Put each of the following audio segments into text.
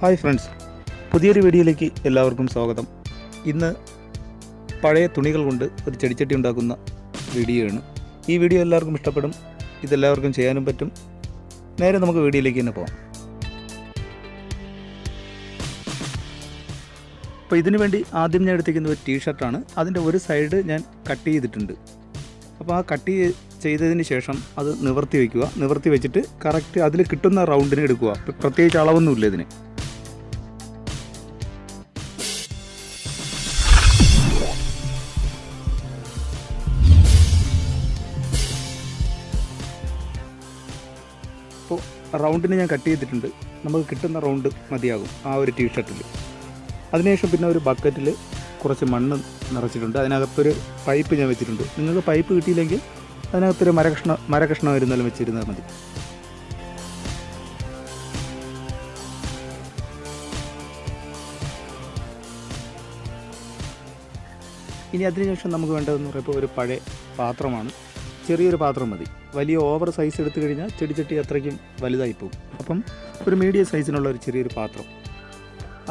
Hi friends, പുതിയൊരു വീഡിയോയിലേക്ക് എല്ലാവർക്കും സ്വാഗതം. ഇന്ന് പഴയ തുണികൾ കൊണ്ട് ഒരു ചെടിച്ചട്ടി ഉണ്ടാക്കുന്ന വീഡിയോ ആണ്. ഈ വീഡിയോ എല്ലാവർക്കും ഇഷ്ടപ്പെടും, ഇതെല്ലാവർക്കും ചെയ്യാനും പറ്റും. നേരെ നമുക്ക് വീഡിയോയിലേക്ക് തന്നെ പോകാം. അപ്പോൾ ഇതിനു വേണ്ടി ആദ്യം ഞാൻ എടുത്തിരിക്കുന്ന ഒരു ടീഷർട്ടാണ്. അതിൻ്റെ ഒരു സൈഡ് ഞാൻ കട്ട് ചെയ്തിട്ടുണ്ട്. അപ്പോൾ ആ കട്ട് ചെയ്തതിന് ശേഷം അത് നിവർത്തി വെച്ചിട്ട് കറക്റ്റ് അതിൽ കിട്ടുന്ന റൗണ്ടിന് എടുക്കുക. പ്രത്യേകിച്ച് അളവൊന്നുമില്ല ഇതിന്. അപ്പോൾ റൗണ്ടിന് ഞാൻ കട്ട് ചെയ്തിട്ടുണ്ട്. നമുക്ക് കിട്ടുന്ന റൗണ്ട് മതിയാകും ആ ഒരു ടീഷർട്ടിൽ. അതിനുശേഷം പിന്നെ ഒരു ബക്കറ്റിൽ കുറച്ച് മണ്ണ് നിറച്ചിട്ടുണ്ട്. അതിനകത്തൊരു പൈപ്പ് ഞാൻ വെച്ചിട്ടുണ്ട്. നിങ്ങൾക്ക് പൈപ്പ് കിട്ടിയില്ലെങ്കിൽ അതിനകത്തൊരു മരകഷ്ണം ഇരുന്നാലും വെച്ചിരുന്നാൽ മതി. ഇനി അതിനുശേഷം നമുക്ക് വേണ്ടതെന്ന് പറയുമ്പോൾ ഒരു പഴയ പാത്രമാണ്. ചെറിയൊരു പാത്രം മതി. വലിയ ഓവർ സൈസ് എടുത്തു കഴിഞ്ഞാൽ ചെടിച്ചട്ടി അത്രയ്ക്കും വലുതായി പോകും. അപ്പം ഒരു മീഡിയം സൈസിനുള്ള ഒരു ചെറിയൊരു പാത്രം,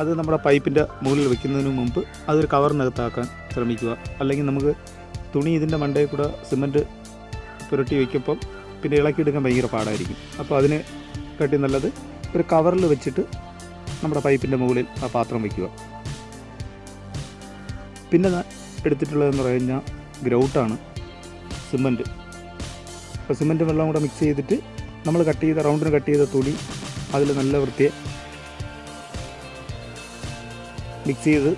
അത് നമ്മുടെ പൈപ്പിൻ്റെ മുകളിൽ വെക്കുന്നതിന് മുമ്പ് അതൊരു കവറിനകത്താക്കാൻ ശ്രമിക്കുക. അല്ലെങ്കിൽ നമുക്ക് തുണി ഇതിൻ്റെ മണ്ടയിൽ കൂടെ സിമൻറ്റ് പുരട്ടി വയ്ക്കുമ്പം പിന്നെ ഇളക്കിയെടുക്കാൻ ഭയങ്കര പാടായിരിക്കും. അപ്പോൾ അതിന് കാട്ടി നല്ലത് ഒരു കവറിൽ വെച്ചിട്ട് നമ്മുടെ പൈപ്പിൻ്റെ മുകളിൽ ആ പാത്രം വയ്ക്കുക. പിന്നെ എടുത്തിട്ടുള്ളതെന്ന് പറഞ്ഞു കഴിഞ്ഞാൽ ഗ്രൗട്ടാണ്, സിമൻറ്റ്. അപ്പോൾ സിമൻറ്റ് വെള്ളം കൂടെ മിക്സ് ചെയ്തിട്ട് നമ്മൾ റൗണ്ടിന് കട്ട് ചെയ്ത തുണി അതിൽ നല്ല വൃത്തിയെ മിക്സ് ചെയ്ത്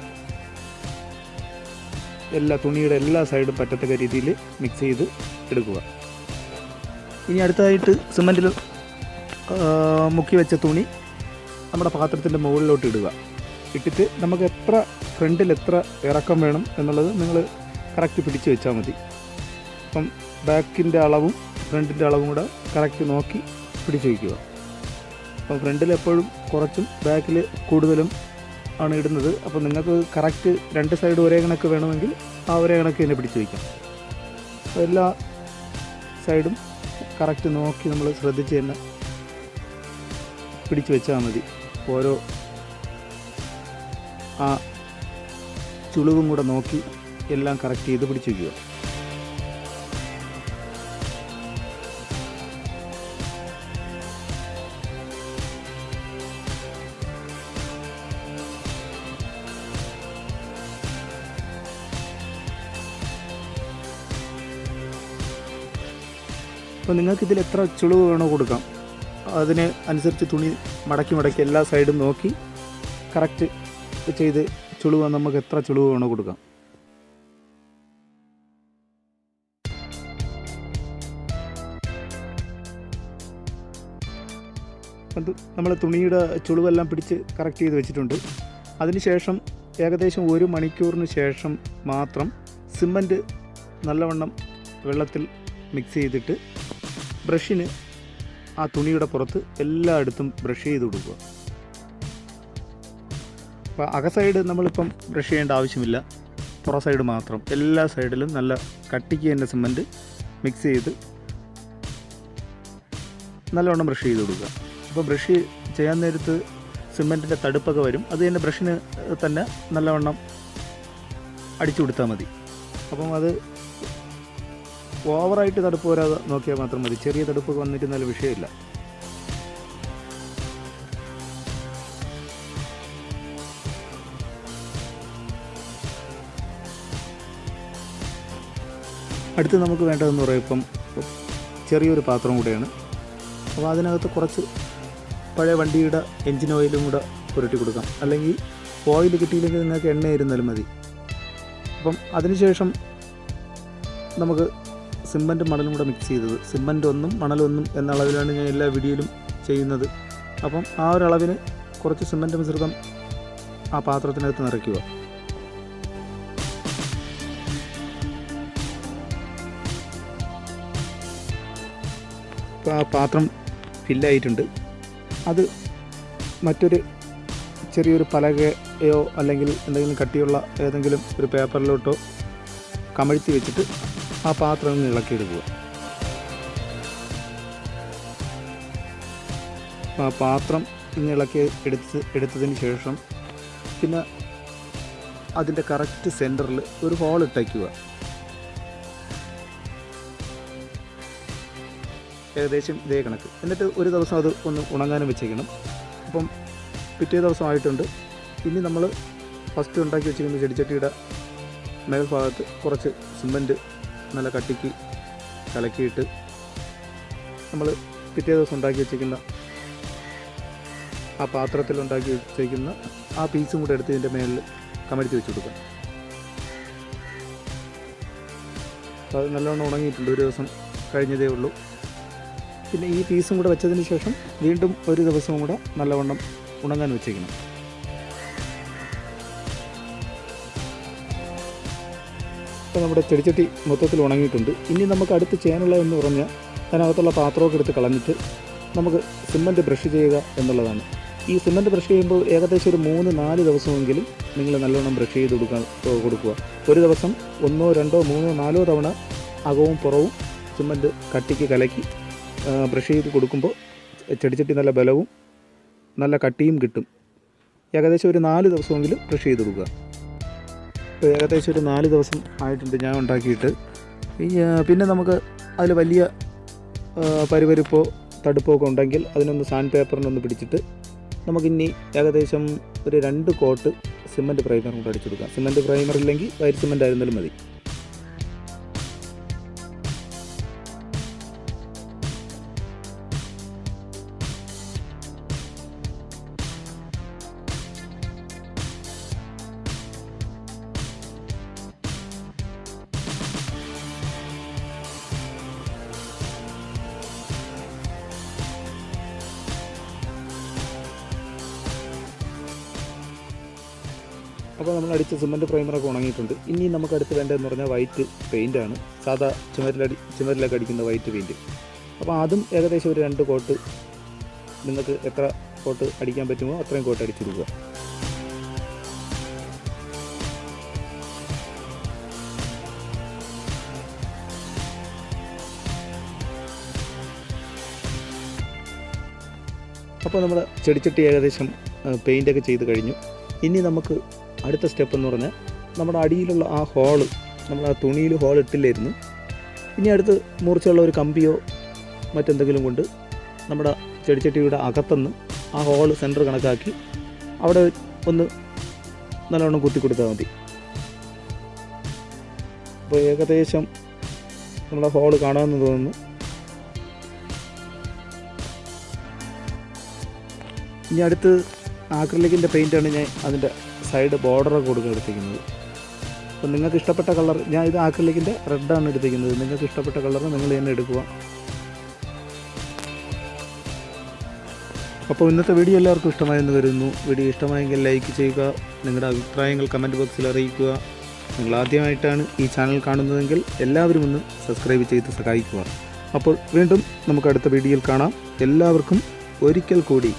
തുണിയുടെ എല്ലാ സൈഡും പറ്റത്തക്ക രീതിയിൽ മിക്സ് ചെയ്ത് എടുക്കുക. ഇനി അടുത്തതായിട്ട് സിമൻറ്റിൽ മുക്കി വെച്ച തുണി നമ്മുടെ പാത്രത്തിൻ്റെ മുകളിലോട്ട് ഇട്ടിട്ട് നമുക്ക് ഫ്രണ്ടിൽ എത്ര ഇറക്കം വേണം എന്നുള്ളത് നിങ്ങൾ കറക്റ്റ് പിടിച്ച് വെച്ചാൽ മതി. അപ്പം ബാക്കിൻ്റെ അളവും ഫ്രണ്ടിൻ്റെ അളവും കൂടെ കറക്റ്റ് നോക്കി പിടിച്ച് വയ്ക്കുക. അപ്പം ഫ്രണ്ടിൽ എപ്പോഴും കുറച്ചും ബാക്കിൽ കൂടുതലും ആണ് ഇടുന്നത്. അപ്പോൾ നിങ്ങൾക്ക് കറക്റ്റ് രണ്ട് സൈഡ് ഒരേ കണക്ക് വേണമെങ്കിൽ ആ ഒരേ കണക്ക് തന്നെ പിടിച്ച് വയ്ക്കാം. അപ്പോൾ എല്ലാ സൈഡും കറക്റ്റ് നോക്കി നമ്മൾ ശ്രദ്ധിച്ച് തന്നെ പിടിച്ച് വെച്ചാൽ മതി. ഓരോ ആ ചുളിവും കൂടെ നോക്കി എല്ലാം കറക്റ്റ് ചെയ്ത് പിടിച്ച് വയ്ക്കുക. അപ്പോൾ നിങ്ങൾക്കിതിൽ എത്ര ചുളിവ് വേണോ കൊടുക്കാം. അതിന് അനുസരിച്ച് തുണി മടക്കി എല്ലാ സൈഡും നോക്കി കറക്റ്റ് ചെയ്ത് ചുളിവ് നമുക്ക് എത്ര ചുളിവ് വേണോ കൊടുക്കാം. അത് നമ്മൾ തുണിയുടെ ചുളിവെല്ലാം പിടിച്ച് കറക്റ്റ് ചെയ്ത് വെച്ചിട്ടുണ്ട്. അതിനുശേഷം ഏകദേശം 1 മണിക്കൂറിന് ശേഷം മാത്രം സിമൻറ്റ് നല്ലവണ്ണം വെള്ളത്തിൽ മിക്സ് ചെയ്തിട്ട് ബ്രഷിന് ആ തുണിയുടെ പുറത്ത് എല്ലായിടത്തും ബ്രഷ് ചെയ്ത് കൊടുക്കുക. അപ്പോൾ അക സൈഡ് നമ്മളിപ്പം ബ്രഷ് ചെയ്യേണ്ട ആവശ്യമില്ല, പുറ സൈഡ് മാത്രം. എല്ലാ സൈഡിലും നല്ല കട്ടിക്ക് തന്നെ സിമൻറ്റ് മിക്സ് ചെയ്ത് നല്ലവണ്ണം ബ്രഷ് ചെയ്ത് കൊടുക്കുക. അപ്പോൾ ബ്രഷ് ചെയ്യാൻ നേരത്ത് സിമൻറ്റിൻ്റെ തടുപ്പൊക്കെ വരും. അത് തന്നെ ബ്രഷിന് തന്നെ നല്ലവണ്ണം അടിച്ചു കൊടുത്താൽ മതി. അപ്പം അത് ഓവറായിട്ട് തടുപ്പ് വരാതെ നോക്കിയാൽ മാത്രം മതി. ചെറിയ തടുപ്പൊക്കെ വന്നിട്ട് നല്ല വിഷയമില്ല. അടുത്ത് നമുക്ക് വേണ്ടതെന്ന് പറയുമ്പം ചെറിയൊരു പാത്രം കൂടെയാണ്. അപ്പോൾ അതിനകത്ത് കുറച്ച് പഴയ വണ്ടിയുടെ എൻജിൻ ഓയിലും കൂടെ പുരട്ടി കൊടുക്കാം. അല്ലെങ്കിൽ ഓയിൽ കിട്ടിയില്ലെങ്കിൽ നിങ്ങൾക്ക് എണ്ണ ഇരുന്നാലും മതി. അപ്പം അതിനുശേഷം നമുക്ക് സിമൻറ്റും മണലും കൂടെ മിക്സ് ചെയ്തത്, സിമൻറ്റ് 1 മണൽ 1 എന്ന അളവിലാണ് ഞാൻ എല്ലാ വീഡിയോയിലും ചെയ്യുന്നത്. അപ്പം ആ ഒരു അളവിന് കുറച്ച് സിമൻറ്റ് മിശ്രിതം ആ പാത്രത്തിനകത്ത് നിറയ്ക്കുക. അപ്പോൾ ആ പാത്രം ഫില്ലായിട്ടുണ്ട്. അത് മറ്റൊരു ചെറിയൊരു പലകയോ അല്ലെങ്കിൽ എന്തെങ്കിലും കട്ടിയുള്ള ഏതെങ്കിലും ഒരു പേപ്പറിലോട്ടോ കമഴ്ത്തി വെച്ചിട്ട് ആ പാത്രം ഒന്ന് ഇളക്കിയെടുക്കുക. ആ പാത്രം ഇങ്ങനെ ഇളക്കി എടുത്തതിന് ശേഷം പിന്നെ അതിൻ്റെ കറക്റ്റ് സെൻറ്ററിൽ ഒരു ഹോൾ ഇട്ടയ്ക്കുക. ഏകദേശം ഇതേ കണക്ക്. എന്നിട്ട് ഒരു ദിവസം അത് ഒന്ന് ഉണങ്ങാനും വെച്ചേക്കണം. അപ്പം പിറ്റേ ദിവസം ആയിട്ടുണ്ട്. ഇനി നമ്മൾ ഫസ്റ്റ് ഉണ്ടാക്കി വെച്ചിരിക്കുന്ന ചെടിച്ചട്ടിയുടെ മേൽഭാഗത്ത് കുറച്ച് സിമൻറ്റ് നല്ല കട്ടിക്ക് കലക്കിയിട്ട് നമ്മൾ പിറ്റേ ദിവസം ഉണ്ടാക്കി വെച്ചിരിക്കുന്ന ആ പാത്രത്തിൽ ഉണ്ടാക്കി വെച്ചിരിക്കുന്ന ആ പീസും കൂടെ എടുത്ത് ഇതിൻ്റെ മേലിൽ കമഴ്ത്തി വെച്ച് കൊടുക്കുക. അപ്പോൾ അത് നല്ലോണം ഉണങ്ങിയിട്ടുണ്ട്. ഒരു ദിവസം കഴിഞ്ഞതേ ഉള്ളൂ. പിന്നെ ഈ പീസും കൂടെ വെച്ചതിന് ശേഷം വീണ്ടും ഒരു ദിവസവും കൂടെ നല്ലവണ്ണം ഉണങ്ങാൻ വെച്ചേക്കണം. ഇപ്പോൾ നമ്മുടെ ചെടിച്ചട്ടി മൊത്തത്തിൽ ഉണങ്ങിയിട്ടുണ്ട്. ഇനി നമുക്ക് അടുത്ത് ചെയ്യാനുള്ളതെന്ന് പറഞ്ഞാൽ അതിനകത്തുള്ള പാത്രമൊക്കെ എടുത്ത് കളഞ്ഞിട്ട് നമുക്ക് സിമൻറ്റ് ബ്രഷ് ചെയ്യുക എന്നുള്ളതാണ്. ഈ സിമൻറ്റ് ബ്രഷ് ചെയ്യുമ്പോൾ ഏകദേശം ഒരു 3-4 ദിവസമെങ്കിലും നിങ്ങൾ നല്ലോണം ബ്രഷ് ചെയ്ത് കൊടുക്കുക. ഒരു ദിവസം 1, 2, 3, 4 തവണ അകവും പുറവും സിമൻറ്റ് കട്ടിക്ക് കലക്കി ബ്രഷ് ചെയ്ത് കൊടുക്കുമ്പോൾ ചെടിച്ചട്ടി നല്ല ബലവും നല്ല കട്ടിയും കിട്ടും. ഏകദേശം ഒരു 4 ദിവസമെങ്കിലും ബ്രഷ് ചെയ്ത് കൊടുക്കുക. ഇപ്പോൾ ഏകദേശം ഒരു 4 ദിവസം ആയിട്ടുണ്ട് ഞാൻ ഉണ്ടാക്കിയിട്ട്. പിന്നെ നമുക്ക് അതിൽ വലിയ പരിവരിപ്പോ തടുപ്പോ ഒക്കെ ഉണ്ടെങ്കിൽ അതിനൊന്ന് സാൻഡ് പേപ്പറിനൊന്ന് പിടിച്ചിട്ട് നമുക്കിനി ഏകദേശം ഒരു 2 കോട്ട് സിമൻറ്റ് പ്രൈമർ കൊണ്ട് അടിച്ചെടുക്കാം. സിമൻറ്റ് പ്രൈമർ ഇല്ലെങ്കിൽ വൈറ്റ് സിമൻറ്റ് ആയിരുന്നാലും മതി. അപ്പോൾ നമ്മൾ അടിച്ച സിമൻറ്റ് പ്രൈമറൊക്കെ ഉണങ്ങിയിട്ടുണ്ട്. ഇനി നമുക്ക് അടുത്ത് വേണ്ടതെന്ന് പറഞ്ഞാൽ വൈറ്റ് പെയിൻറ്റാണ്. സാധാ ചുമരിലൊക്കെ അടിക്കുന്ന വൈറ്റ് പെയിൻറ്റ്. അപ്പോൾ അതും ഏകദേശം ഒരു 2 കോട്ട് നിങ്ങൾക്ക് എത്ര കോട്ട് അടിക്കാൻ പറ്റുമോ അത്രയും കോട്ട് അടിച്ചെടുക്കുക. അപ്പോൾ നമ്മുടെ ചെടിച്ചട്ടി ഏകദേശം പെയിൻറ്റൊക്കെ ചെയ്ത് കഴിഞ്ഞു. ഇനി നമുക്ക് അടുത്ത സ്റ്റെപ്പ് എന്ന് പറഞ്ഞാൽ നമ്മുടെ അടിയിലുള്ള ആ ഹോള്, നമ്മൾ ആ തുണിയിൽ ഹോൾ ഇട്ടില്ലായിരുന്നു. ഇനി അടുത്ത് മൂർച്ചയുള്ള ഒരു കമ്പിയോ മറ്റെന്തെങ്കിലും കൊണ്ട് നമ്മുടെ ചെടിച്ചട്ടിയുടെ അകത്തുനിന്ന് ആ ഹോള് സെൻറ്റർ കണക്കാക്കി അവിടെ ഒന്ന് നല്ലോണം കുത്തി കൊടുത്താൽ മതി. അപ്പോൾ ഏകദേശം നമ്മുടെ ഹോള് കാണാമെന്ന് തോന്നുന്നു. ഇനി അടുത്ത് ആക്രിലിക്കിൻ്റെ പെയിൻറ്റാണ് ഞാൻ അതിൻ്റെ സൈഡ് ബോർഡറൊക്കെ കൊടുക്കാൻ എടുത്തിരിക്കുന്നത്. അപ്പോൾ നിങ്ങൾക്ക് ഇഷ്ടപ്പെട്ട കളർ, ഞാൻ ഇത് ആക്രിലിക്കിൻ്റെ റെഡാണ് എടുത്തിരിക്കുന്നത്. നിങ്ങൾക്ക് ഇഷ്ടപ്പെട്ട കളർ നിങ്ങൾ തന്നെ എടുക്കുക. അപ്പോൾ ഇന്നത്തെ വീഡിയോ എല്ലാവർക്കും ഇഷ്ടമായെന്ന് വരുന്നു. വീഡിയോ ഇഷ്ടമായെങ്കിൽ ലൈക്ക് ചെയ്യുക, നിങ്ങളുടെ അഭിപ്രായങ്ങൾ കമൻറ്റ് ബോക്സിൽ അറിയിക്കുക. നിങ്ങൾ ആദ്യമായിട്ടാണ് ഈ ചാനൽ കാണുന്നതെങ്കിൽ എല്ലാവരും ഒന്ന് സബ്സ്ക്രൈബ് ചെയ്ത് സഹായിക്കുക. അപ്പോൾ വീണ്ടും നമുക്ക് അടുത്ത വീഡിയോയിൽ കാണാം. എല്ലാവർക്കും ഒരിക്കൽ കൂടി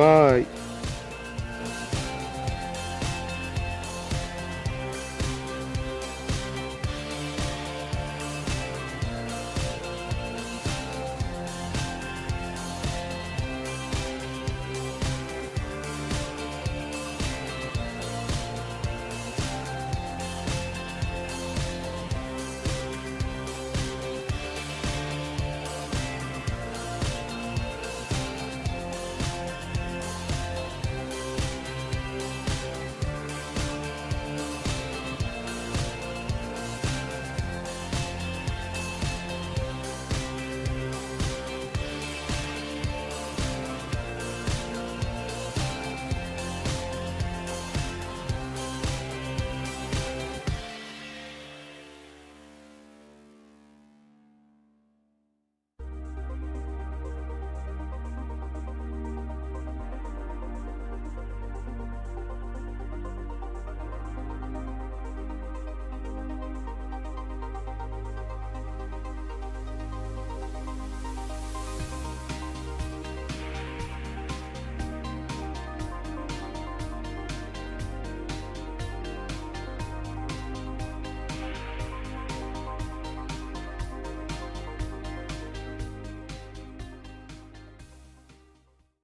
ബൈ.